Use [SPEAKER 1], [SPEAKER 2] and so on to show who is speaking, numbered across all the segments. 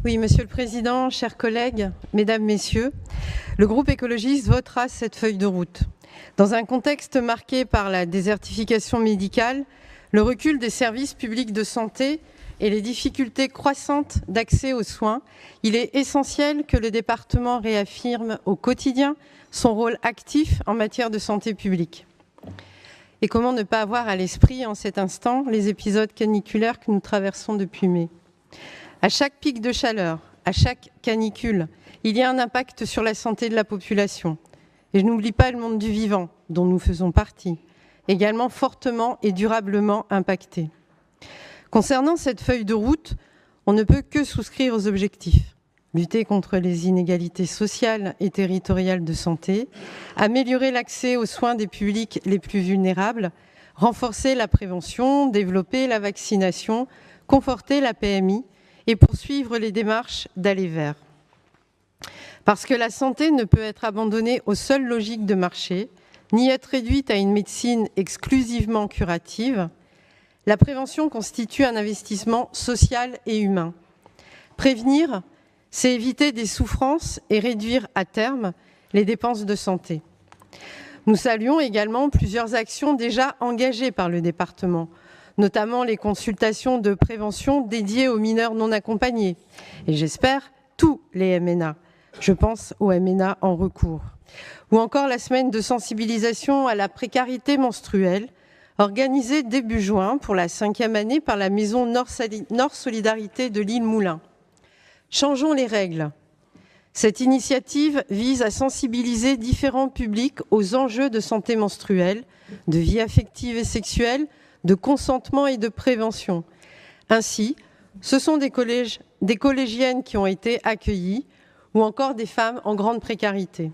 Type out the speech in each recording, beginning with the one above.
[SPEAKER 1] Oui, Monsieur le Président, chers collègues, Mesdames, Messieurs, le groupe écologiste votera cette feuille de route. Dans un contexte marqué par la désertification médicale, le recul des services publics de santé et les difficultés croissantes d'accès aux soins, il est essentiel que le département réaffirme au quotidien son rôle actif en matière de santé publique. Et comment ne pas avoir à l'esprit en cet instant les épisodes caniculaires que nous traversons depuis mai. À chaque pic de chaleur, à chaque canicule, il y a un impact sur la santé de la population. Et je n'oublie pas le monde du vivant, dont nous faisons partie, également fortement et durablement impacté. Concernant cette feuille de route, on ne peut que souscrire aux objectifs. Lutter contre les inégalités sociales et territoriales de santé, améliorer l'accès aux soins des publics les plus vulnérables, renforcer la prévention, développer la vaccination, conforter la PMI et poursuivre les démarches d'aller vers. Parce que la santé ne peut être abandonnée aux seules logiques de marché, ni être réduite à une médecine exclusivement curative, la prévention constitue un investissement social et humain. Prévenir, c'est éviter des souffrances et réduire à terme les dépenses de santé. Nous saluons également plusieurs actions déjà engagées par le département, notamment les consultations de prévention dédiées aux mineurs non accompagnés. Et j'espère tous les MNA. Je pense aux MNA en recours. Ou encore la semaine de sensibilisation à la précarité menstruelle, organisée début juin pour la 5e année par la Maison Nord Solidarité de l'île Moulin. Changeons les règles. Cette initiative vise à sensibiliser différents publics aux enjeux de santé menstruelle, de vie affective et sexuelle, de consentement et de prévention. Ainsi, ce sont des collégiennes qui ont été accueillies ou encore des femmes en grande précarité.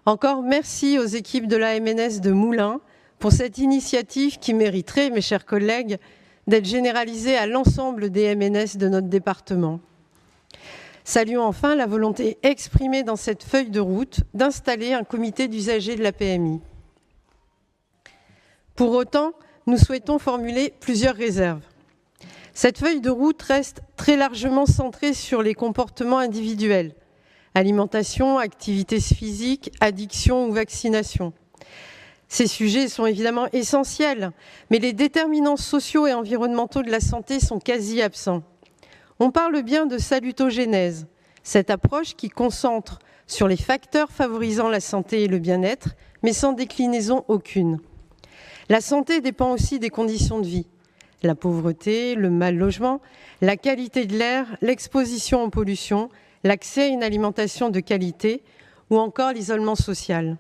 [SPEAKER 1] Encore merci aux équipes de la MNS de Moulins pour cette initiative qui mériterait, mes chers collègues, d'être généralisée à l'ensemble des MNS de notre département. Saluons enfin la volonté exprimée dans cette feuille de route d'installer un comité d'usagers de la PMI. Pour autant, nous souhaitons formuler plusieurs réserves. Cette feuille de route reste très largement centrée sur les comportements individuels, alimentation, activité physique, addiction ou vaccination. Ces sujets sont évidemment essentiels, mais les déterminants sociaux et environnementaux de la santé sont quasi absents. On parle bien de salutogénèse, cette approche qui concentre sur les facteurs favorisant la santé et le bien-être, mais sans déclinaison aucune. La santé dépend aussi des conditions de vie. La pauvreté, le mal logement, la qualité de l'air, l'exposition aux pollutions, l'accès à une alimentation de qualité ou encore l'isolement social.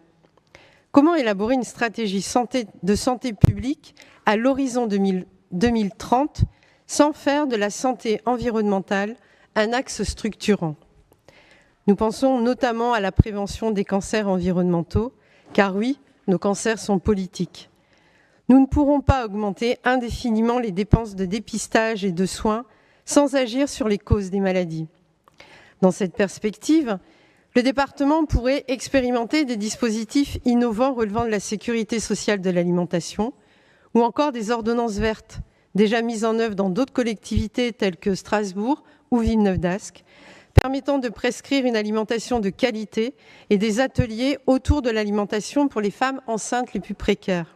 [SPEAKER 1] Comment élaborer une stratégie de santé publique à l'horizon 2030 sans faire de la santé environnementale un axe structurant? Nous pensons notamment à la prévention des cancers environnementaux, car oui, nos cancers sont politiques. Nous ne pourrons pas augmenter indéfiniment les dépenses de dépistage et de soins sans agir sur les causes des maladies. Dans cette perspective, le département pourrait expérimenter des dispositifs innovants relevant de la sécurité sociale de l'alimentation ou encore des ordonnances vertes déjà mises en œuvre dans d'autres collectivités telles que Strasbourg ou Villeneuve-d'Ascq, permettant de prescrire une alimentation de qualité et des ateliers autour de l'alimentation pour les femmes enceintes les plus précaires.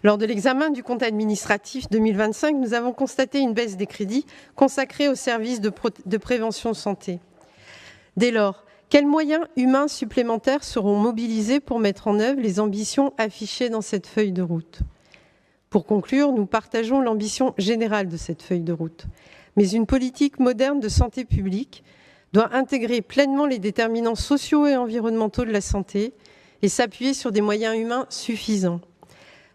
[SPEAKER 1] Lors de l'examen du compte administratif 2025, nous avons constaté une baisse des crédits consacrés aux services de prévention santé. Dès lors, quels moyens humains supplémentaires seront mobilisés pour mettre en œuvre les ambitions affichées dans cette feuille de route ? Pour conclure, nous partageons l'ambition générale de cette feuille de route. Mais une politique moderne de santé publique doit intégrer pleinement les déterminants sociaux et environnementaux de la santé et s'appuyer sur des moyens humains suffisants.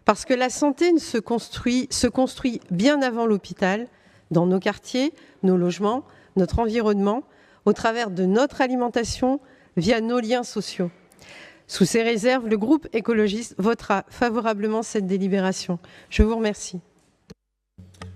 [SPEAKER 1] Parce que la santé se construit bien avant l'hôpital, dans nos quartiers, nos logements, notre environnement, au travers de notre alimentation, via nos liens sociaux. Sous ces réserves, le groupe écologiste votera favorablement cette délibération. Je vous remercie.